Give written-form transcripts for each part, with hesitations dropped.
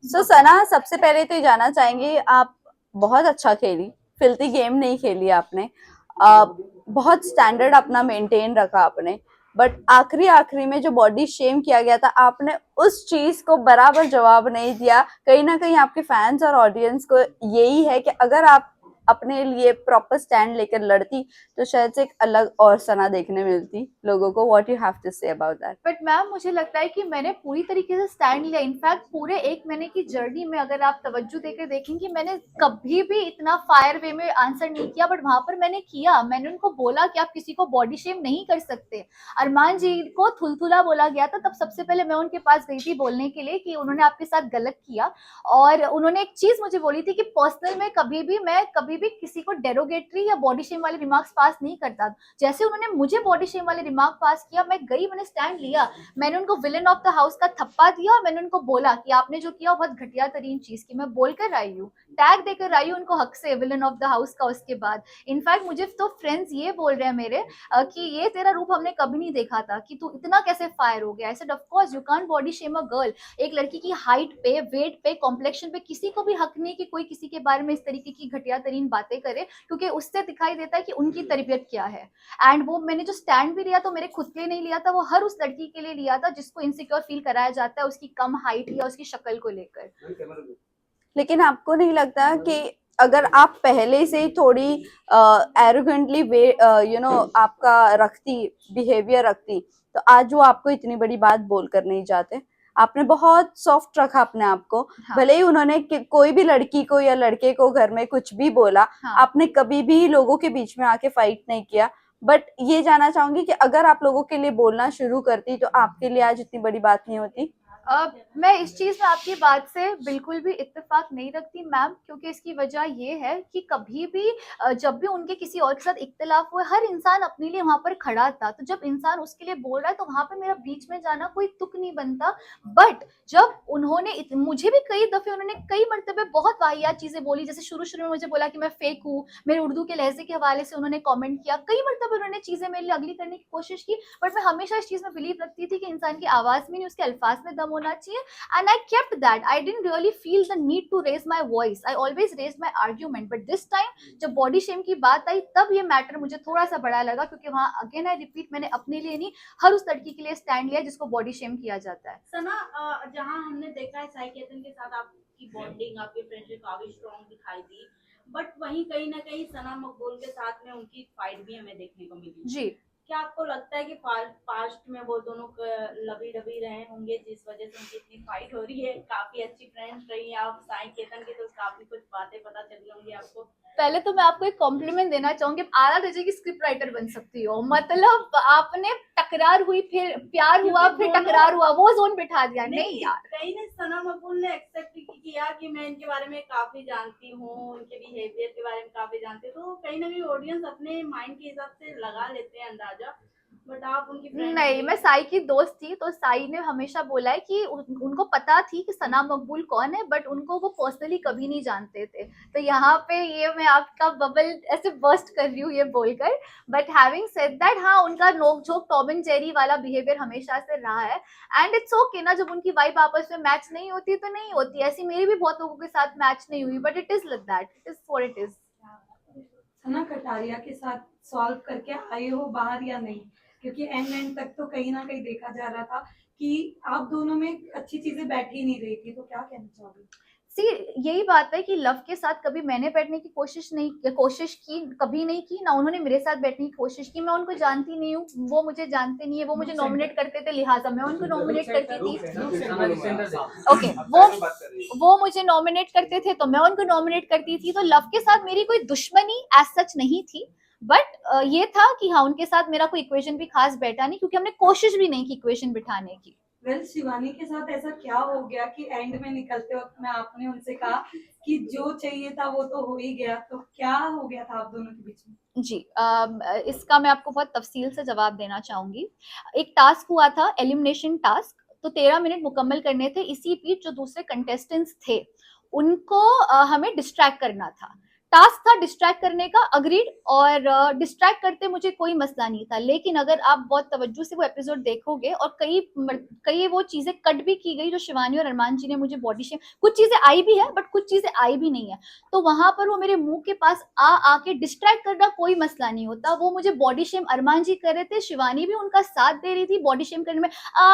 सो सना, सबसे पहले तो ये जानना चाहेंगे, आप बहुत अच्छा खेली, फिल्थी गेम नहीं खेली आपने, बहुत स्टैंडर्ड अपना मेंटेन रखा आपने, बट आखिरी आखिरी में जो बॉडी शेम किया गया था, आपने उस चीज को बराबर जवाब नहीं दिया। कहीं ना कहीं आपके फैंस और ऑडियंस को यही है कि अगर आप अपने लिए प्रॉपर स्टैंड लेकर लड़ती तो शायद से एक अलग और सना देखने मिलती लोगों को। What you have to say about that? But ma'am मुझे लगता है कि मैंने पूरी तरीके से स्टैंड लिया। इनफैक्ट पूरे 1 महीने की जर्नी में अगर आप तवज्जो देकर देखेंगे, मैंने कभी भी इतना फायर वे में आंसर नहीं किया, बट वहां पर मैंने किया। मैंने उनको बोला कि आप किसी को बॉडी शेम नहीं कर सकते। अरमान जी को थुलथुला बोला गया था, तब सबसे पहले मैं उनके पास गई थी बोलने के लिए कि उन्होंने आपके साथ गलत किया। और उन्होंने एक चीज मुझे बोली थी कि पर्सनल में कभी भी किसी को डेरोगेटरी या बॉडी शेम वाले रिमार्क्स पास नहीं करता। जैसे उन्होंने मुझे बॉडी शेम वाले रिमार्क पास किया, मैं गई, मैंने स्टैंड लिया। मैंने उनको विलन ऑफ द हाउस का थप्पा दिया और मैंने उनको बोला कि आपने जो किया बहुत घटिया तरीन चीज की। मैं बोलकर आई हूँ, टैग देकर आई हूँ उनको हक से विलन ऑफ द हाउस का। उसके बाद इनफैक्ट मुझे तो फ्रेंड्स ये बोल रहे हैं मेरे कि ये तेरा रूप हमने कभी नहीं देखा था, कि तू इतना कैसे फायर हो गया। ऐसे of course you can't body shame a girl. एक लड़की की हाइट पे, वेट पे, कॉम्प्लेक्शन पे किसी को भी हक नहीं कि कोई किसी के बारे में इस तरीके की घटिया तरीन बातें करे, क्योंकि उससे दिखाई देता है कि उनकी तरबियत क्या है। एंड वो मैंने जो स्टैंड भी लिया तो मेरे खुद के लिए नहीं लिया था, वो हर उस लड़की के लिए लिया था जिसको इनसिक्योर फील कराया जाता है उसकी कम हाइट या उसकी शक्ल को लेकर। लेकिन आपको नहीं लगता कि अगर आप पहले से ही थोड़ी एरोगेंटली वे आपका रखती, बिहेवियर रखती, तो आज वो आपको इतनी बड़ी बात बोलकर नहीं जाते। आपने बहुत सॉफ्ट रखा अपने आप को। हाँ। भले ही उन्होंने कोई भी लड़की को या लड़के को घर में कुछ भी बोला, हाँ। आपने कभी भी लोगों के बीच में आके फाइट नहीं किया। बट ये जानना चाहूंगी कि अगर आप लोगों के लिए बोलना शुरू करती तो आपके लिए आज इतनी बड़ी बात नहीं होती। मैं इस चीज में आपकी बात से बिल्कुल भी इत्तेफाक नहीं रखती मैम, क्योंकि इसकी वजह ये है कि कभी भी जब भी उनके किसी और के साथ इख्तिलाफ हुआ, हर इंसान अपने लिए वहां पर खड़ा था। तो जब इंसान उसके लिए बोल रहा है तो वहां पर मेरा बीच में जाना कोई तुक नहीं बनता। बट जब उन्होंने मुझे भी कई दफे, उन्होंने कई मरतबे बहुत वाहियात चीजें बोली। जैसे शुरू में मुझे बोला कि मैं फेक हूँ, मेरे उर्दू के लहजे के हवाले से उन्होंने कॉमेंट किया। कई मरतबे उन्होंने चीजें मेरे लिए अगली करने की कोशिश की, बट मैं हमेशा इस चीज में बिलीव रखती थी कि इंसान की आवाज में नहीं, उसके अल्फाज में दम होना चाहिए। And I kept that. I didn't really feel the need to raise my voice. I always raise my argument. But this time जब बॉडी शेम की बात आई, तब ये मैटर मुझे थोड़ा सा बड़ा लगा, क्योंकि वहां अगेन आई रिपीट, मैंने अपने लिए नहीं, हर उस लड़की के लिए स्टैंड लिया जिसको बॉडी शेम किया जाता है। सना, जहाँ हमने देखा है साई केतन के साथ आपकी बॉन्डिंग, आपकी फ्रेंडशिप काफी स्ट्रॉन्ग दिखाई दी, बट वहीं कहीं ना कहीं सना मकबूल के साथ में उनकी फाइट भी हमें देखने को मिली जी। क्या आपको लगता है कि पास्ट में वो दोनों लवी डबी रहे होंगे जिस वजह से उनकी इतनी फाइट हो रही है? काफी अच्छी फ्रेंड्स रही है आप साई केतन की, तो काफी कुछ बातें पता चली होंगी आपको। पहले तो मैं आपको एक कॉम्प्लीमेंट देना चाहूंगी, आला दर्जे की स्क्रिप्ट राइटर बन सकती हो। मतलब आपने टकरार हुई, फिर प्यार हुआ, फिर टकरार हुआ, वो जोन बिठा दिया। नहीं यार, कहीं ने सना मकबूल ने एक्सेप्ट किया कि मैं इनके बारे में काफी जानती हूँ, उनके बिहेवियर के बारे में काफी जानती हूँ, तो कहीं ना कहीं ऑडियंस अपने माइंड के हिसाब से लगा लेते हैं अंदाजा। बट आप उनकी नहीं, मैं साई की दोस्त थी, तो साई ने हमेशा बोला है कि उनको पता थी कि सना मकबूल कौन है, बट उनको वो पर्सनली कभी नहीं जानते थे। तो यहाँ पे ये मैं आपका बबल ऐसे बर्स्ट कर रही हूँ ये बोलकर। बट हैविंग सेड दैट, हाँ, उनका नोक झोंक टॉम एंड जेरी वाला बिहेवियर हमेशा से रहा है। एंड इट्स ओके ना, जब उनकी वाइफ आपस में मैच नहीं होती तो नहीं होती। ऐसी मेरी भी बहुत लोगों के साथ मैच नहीं हुई, but it is like that, it is what it is. Sana Kataria के साथ सॉल्व करके आए हो बाहर या नहीं? क्योंकि एंड तक तो कहीं ना कहीं देखा जा रहा था कि आप दोनों में अच्छी चीजें बैठ ही नहीं रही थी, तो क्या कहना चाहोगे? सी, यही बात है कि लव के साथ कभी मैंने बैठने की कोशिश की कभी नहीं की ना, उन्होंने मेरे साथ बैठने की कोशिश की। मैं उनको जानती नहीं हूँ, वो मुझे जानते नहीं है। वो मुझे नॉमिनेट करते थे, लिहाजा मैं उनको नॉमिनेट करती थी। ओके, वो मुझे नॉमिनेट करते थे तो मैं उनको नॉमिनेट करती थी। तो लव के साथ मेरी कोई दुश्मनी एज सच नहीं थी। बट ये था कि हाँ, उनके साथ मेरा कोई इक्वेशन भी खास बैठा नहीं, क्योंकि हमने कोशिश भी नहीं की इक्वेशन बिठाने की। वेल, शिवानी के साथ ऐसा क्या हो गया कि एंड में निकलते वक्त में आपने उनसे कहा कि जो चाहिए था वो तो हो ही गया, तो क्या हो गया था आप दोनों के बीच में? जी, इसका मैं आपको बहुत तफसील से जवाब देना चाहूंगी। एक टास्क हुआ था, एलिमिनेशन टास्क। तो 13 मिनट मुकम्मल करने थे। इसी बीच जो दूसरे कंटेस्टेंट्स थे उनको हमें डिस्ट्रैक्ट करना था। टास्क था डिस्ट्रैक्ट करने का, अग्रीड, और डिस्ट्रैक्ट करते मुझे कोई मसला नहीं था, लेकिन अगर आप बहुत तवज्जो से वो एपिसोड देखोगे और कई वो चीजें कट भी की गई जो शिवानी और अरमान जी ने मुझे बॉडी शेम, कुछ चीजें आई भी है बट कुछ चीजें आई भी नहीं है, तो वहां पर वो मेरे मुंह के पास आके डिस्ट्रैक्ट करना कोई मसला नहीं होता। वो मुझे बॉडी शेम अरमान जी कर रहे थे, शिवानी भी उनका साथ दे रही थी बॉडी शेम करने में,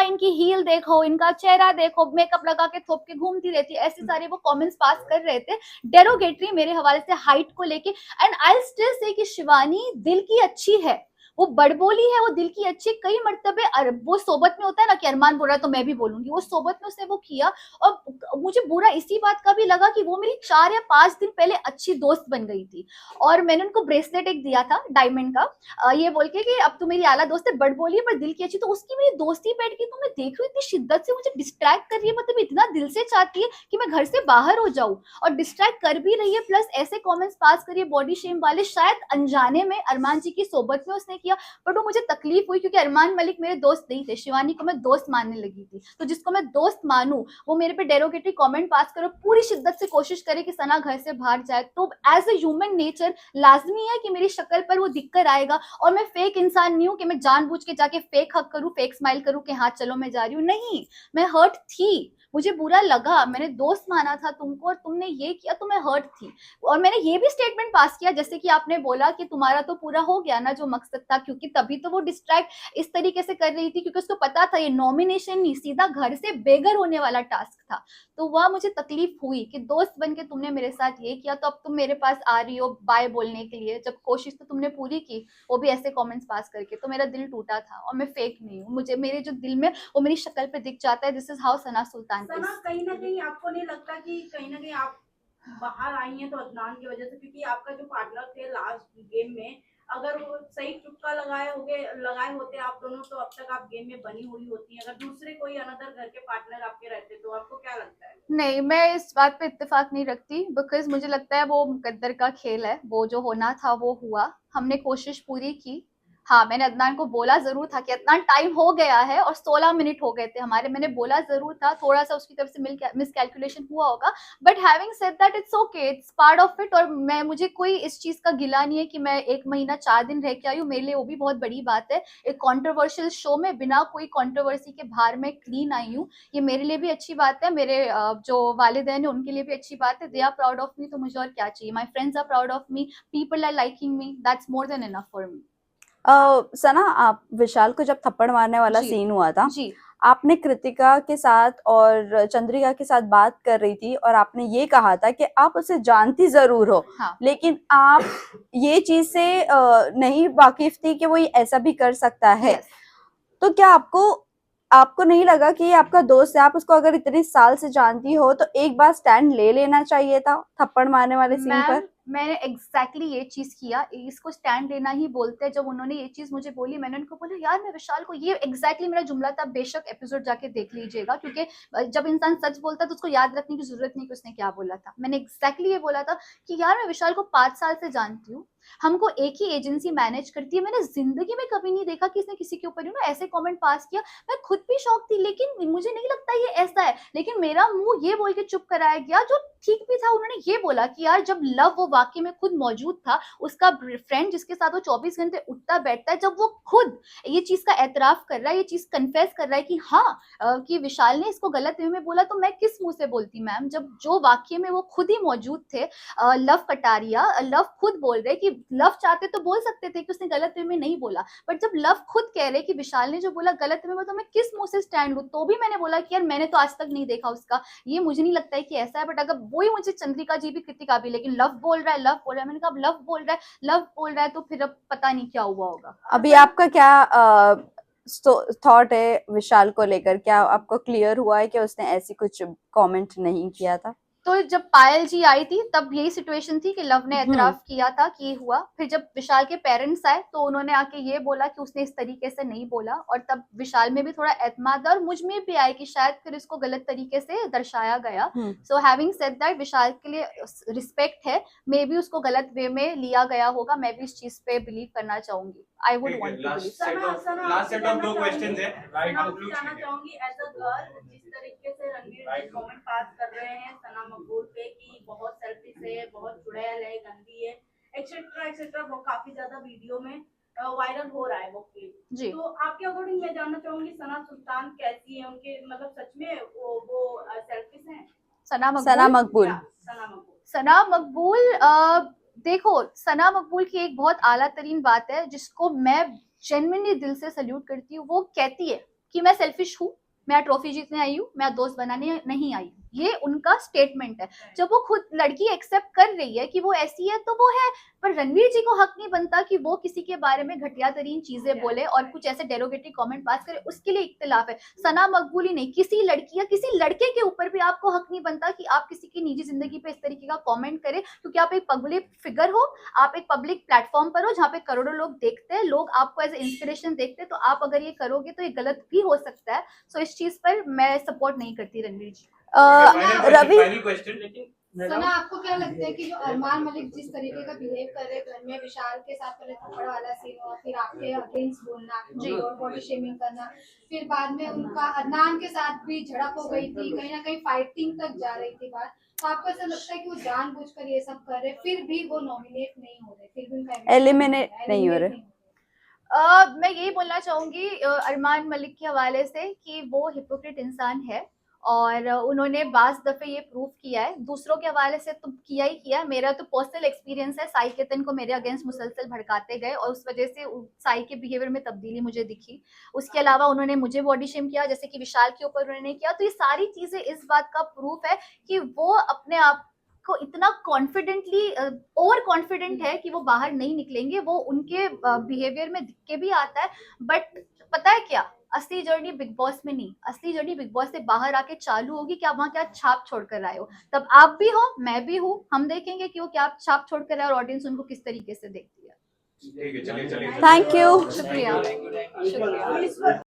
इनकी हील देखो, इनका चेहरा देखो, मेकअप लगा के थोप के घूमती रहती है, ऐसे सारे वो कमेंट्स पास कर रहे थे डेरोगेटरी मेरे हवाले से हाइट को लेके। एंड आई स्टिल से कि शिवानी दिल की अच्छी है, वो बड़बोली है, वो दिल की अच्छी, कई मर्तबे वो सोबत में होता है ना कि अरमान बोल रहा है तो मैं भी बोलूंगी, वो सोबत में उसने वो किया। और मुझे बुरा इसी बात का भी लगा कि वो मेरी 4 या 5 दिन पहले अच्छी दोस्त बन गई थी, और मैंने उनको ब्रेसलेट एक दिया था डायमंड का, ये बोल के कि अब तू मेरी आला दोस्त है, बड़बोली है पर दिल की अच्छी, तो उसकी मेरी दोस्ती बैठ गई, तो मैं देख रही हूँ इतनी शिद्दत से मुझे डिस्ट्रैक्ट कर रही है, मतलब इतना दिल से चाहती है कि मैं घर से बाहर हो जाऊं, और डिस्ट्रैक्ट कर भी रही है, प्लस ऐसे कमेंट्स पास करिए बॉडी शेम वाले, शायद अनजाने में अरमान जी की सोबत में उसने किया, बट वो मुझे तकलीफ हुई क्योंकि अरमान मलिक मेरे दोस्त नहीं थे, शिवानी को मैं दोस्त मानने लगी थी, तो जिसको मैं दोस्त मानूं वो मेरे पे डेरोगेटरी कमेंट पास करो, पूरी शिद्दत से कोशिश करे कि सना घर से बाहर जाए, तो एज ए ह्यूमन नेचर लाजमी है कि मेरी शक्ल पर वो दिक्कत आएगा, और मैं फेक इंसान नहीं हूं कि मैं जानबूझ के जाके फेक हक करूं, फेक स्माइल करूं कि हाँ चलो मैं जा रही हूँ, नहीं, मैं हर्ट थी, मुझे बुरा लगा, मैंने दोस्त माना था तुमको और तुमने ये किया तो मैं हर्ट थी। और मैंने ये भी स्टेटमेंट पास किया जैसे कि आपने बोला कि तुम्हारा तो पूरा हो गया ना जो मकसद था, क्योंकि तभी तो वो डिस्ट्रैक्ट इस तरीके से कर रही थी क्योंकि उसको पता था ये नॉमिनेशन नहीं, सीधा घर से बेघर होने वाला टास्क था, तो वह मुझे तकलीफ हुई कि दोस्त बन के तुमने मेरे साथ ये किया, तो अब तुम मेरे पास आ रही हो बाय बोलने के लिए, जब कोशिश तो तुमने पूरी की, वो भी ऐसे कमेंट्स पास करके, तो मेरा दिल टूटा था, और मैं फेक नहीं हूँ, मुझे मेरे जो दिल में वो मेरी शक्ल पे दिख जाता है, this is how Sana Sultan Sana, is. कहीं ना कहीं आपको नहीं लगता कि कहीं ना कहीं आप बाहर आई हैं तो अदनान की वजह से, क्योंकि आपका जो पार्टनर थे लास्ट गेम में, अगर वो सही चुटका लगाए होते आप दोनों, तो अब तक आप गेम में बनी हुई होती, अगर दूसरे कोई अनदर घर के पार्टनर आपके रहते, तो आपको क्या लगता है? नहीं, मैं इस बात पे इत्तेफाक नहीं रखती, बिकॉज मुझे लगता है वो मुकद्दर का खेल है, वो जो होना था वो हुआ, हमने कोशिश पूरी की। हाँ, मैंने अदनान को बोला जरूर था कि अदनान टाइम हो गया है, और 16 मिनट हो गए थे हमारे, मैंने बोला जरूर था, थोड़ा सा उसकी तरफ से मिसकैलकुलेशन हुआ होगा, but having said that it's okay, it's part of it, और मुझे कोई इस चीज का गिला नहीं है कि मैं 1 महीना 4 दिन रह के आई हूँ, मेरे लिए वो भी बहुत बड़ी बात है, एक कॉन्ट्रोवर्शियल शो में बिना कोई कॉन्ट्रोवर्सी के बाहर में क्लीन आई हूँ, ये मेरे लिए भी अच्छी बात है, मेरे जो वालिदैन है उनके लिए भी अच्छी बात है, they are proud of me, तो मुझे और क्या चाहिए, my friends are proud of me, people are liking me, that's more than enough for me. Sana, आप विशाल को जब थप्पड़ मारने वाला जी सीन हुआ था, जी आपने कृतिका के साथ और चंद्रिका के साथ बात कर रही थी और आपने ये कहा था कि आप उसे जानती जरूर हो, हाँ लेकिन आप ये चीज से नहीं वाकिफ थी कि वो ये ऐसा भी कर सकता है। yes. तो क्या आपको नहीं लगा कि ये आपका दोस्त है, आप उसको अगर इतने साल से जानती हो तो एक बार स्टैंड ले लेना चाहिए था थप्पड़ मारने वाले सीन पर? मैंने एग्जैक्टली ये चीज किया, इसको स्टैंड लेना ही बोलते हैं, जब उन्होंने ये चीज मुझे बोली मैंने उनको बोला यार मैं विशाल को, ये एग्जैक्टली मेरा जुमला था, बेशक एपिसोड जाके देख लीजिएगा, क्योंकि जब इंसान सच बोलता है तो उसको याद रखने की जरूरत नहीं कि उसने क्या बोला था, मैंने एग्जैक्टली ये बोला था कि यार मैं विशाल को 5 साल से जानती हूँ, हमको एक ही एजेंसी मैनेज करती है, मैंने जिंदगी में कभी नहीं देखा कि इसने किसी के ऊपर ऐसे कमेंट पास किया, मैं खुद भी शौक थी, लेकिन मुझे नहीं लगता ये ऐसा है, लेकिन मेरा मुंह ये बोल के चुप कराया गया, जो ठीक भी था, उन्होंने ये बोला कि यार जब लव वो वाकई में खुद मौजूद था, उसका फ्रेंड जिसके साथ वो 24 घंटे उठता बैठता है, जब वो खुद ये चीज का एतराफ कर रहा है, ये चीज कन्फेस कर रहा है कि हाँ कि विशाल ने इसको गलत वे में बोला, तो मैं किस मुंह से बोलती मैम, जब जो वाकई में वो खुद ही मौजूद थे, लव कटारिया, लव खुद बोल रहे कि लव चाहते तो बोल सकते थे कि उसने गलत वे में नहीं बोला, बट जब लव खुद कह रहे कि विशाल ने जो बोला गलत वे में, तो मैं किस मुंह से स्टैंड लूं, तो भी मैंने बोला कि यार मैंने तो आज तक नहीं देखा उसका, ये मुझे नहीं लगता है कि ऐसा है, बट अगर वही मुझे चंद्रिका जी भी कृतिका भी, लेकिन लव बोल रहा है, लव बोल रहा है, मैंने कहा लव बोल रहा है, लव बोल रहा है, तो फिर अब पता नहीं क्या हुआ होगा। अभी आपका क्या थॉट है विशाल को लेकर? क्या आपको क्लियर हुआ है कि उसने ऐसी कुछ कमेंट नहीं किया था? तो जब पायल जी आई थी तब यही सिचुएशन थी कि लव ने एतराफ किया था कि ये हुआ, फिर जब विशाल के पेरेंट्स आए तो उन्होंने आके ये बोला कि उसने इस तरीके से नहीं बोला, और तब विशाल में भी थोड़ा एतमाद और मुझ में भी आया कि शायद फिर इसको गलत तरीके से दर्शाया गया। सो हैविंग सेड दैट, विशाल के लिए रिस्पेक्ट है, मे बी उसको गलत वे में लिया गया होगा, मैं भी इस चीज पे बिलीव करना चाहूंगी, I would want to believe. Last set of 2 questions है, राइट? जानना चाहूंगी एज अ गर्ल, जिस तरीके से रणवीर कमेंट पास कर रहे हैं सना मकबूल पे कि बहुत सेल्फिश है, बहुत चुड़ैल है, गंदी है, एक्सेट्रा एक्सेट्रा। वो काफी ज्यादा वीडियो में वायरल हो रहा है वो क्लिप। जी। तो आपके अकॉर्डिंग मैं जानना चाहूंगी सना सुल्तान कैसी है, उनके मतलब सच में वो सेल्फिश हैं? सना सना मकबूल मकबूल। या सना मकबूल? सना मकबूल देखो, सना मकबूल की एक बहुत आला तरीन बात है जिसको मैं जेन्युइनली दिल से सल्यूट करती हूँ। वो कहती है कि मैं सेल्फिश हूँ, मैं ट्रॉफी जीतने आई हूँ, मैं दोस्त बनाने नहीं आई हूँ। ये उनका स्टेटमेंट है। जब वो खुद लड़की एक्सेप्ट कर रही है कि वो ऐसी है तो वो है, पर रणवीर जी को हक नहीं बनता कि वो किसी के बारे में घटिया तरीन चीजें बोले और कुछ ऐसे डेरोगेटरी कमेंट पास करे। उसके लिए इख्तिलाफ है। सना मकबूल ही नहीं, किसी लड़की या किसी लड़के के ऊपर भी आपको हक नहीं बनता कि आप किसी की निजी जिंदगी पे इस तरीके का कमेंट करें, क्योंकि आप एक पब्लिक फिगर हो, आप एक पब्लिक प्लेटफॉर्म पर हो जहाँ पे करोड़ों लोग देखते हैं, लोग आपको एज ए इंस्पिरेशन देखते हैं। तो आप अगर ये करोगे तो ये गलत भी हो सकता है। सो इस चीज पर मैं सपोर्ट नहीं करती रणवीर जी। Ravi, final question. सना, आपको क्या लगता है कि जो अरमान मलिक जिस तरीके का बिहेव कर रहे घर में, विशाल के साथ पहले थप्पड़ वाला सीन हुआ, फिर आपके अगेंस्ट बोलना जी और बॉडी शेमिंग करना, फिर बाद में उनका अदनान के साथ भी झड़प हो गई थी, कहीं ना कहीं फाइटिंग तक जा रही थी बात, तो आपको ऐसा लगता है कि वो जानबूझकर ये सब कर रहे, फिर भी वो नॉमिनेट नहीं हो रहे, फिर भी उनका एलिमिनेट नहीं हो रहे? मैं यही बोलना चाहूंगी अरमान मलिक के हवाले से कि वो हिपोक्रेट इंसान है और उन्होंने बाज़ दफ़े ये प्रूव किया है। दूसरों के हवाले से तो किया ही किया। मेरा तो पर्सनल एक्सपीरियंस है, साई केतन को मेरे अगेंस्ट मुसलसल भड़काते गए और उस वजह से साई के बिहेवियर में तब्दीली मुझे दिखी। उसके अलावा उन्होंने मुझे बॉडी शेम किया, जैसे कि विशाल के ऊपर उन्होंने किया। तो ये सारी चीज़ें इस बात का प्रूफ है कि वो अपने आप को इतना कॉन्फिडेंटली ओवर कॉन्फिडेंट है कि वो बाहर नहीं निकलेंगे। वो उनके बिहेवियर में दिख के भी आता है। बट पता है क्या, असली जर्नी बिग बॉस में नहीं, असली जर्नी बिग बॉस से बाहर आके चालू होगी कि आप वहाँ क्या छाप छोड़ कर आए हो। तब आप भी हो, मैं भी हूँ, हम देखेंगे कि वो क्या छाप छोड़ कर आए और ऑडियंस उनको किस तरीके से देखती है। ठीक है, चलिए चलिए। Thank you. शुक्रिया। शुक्रिया।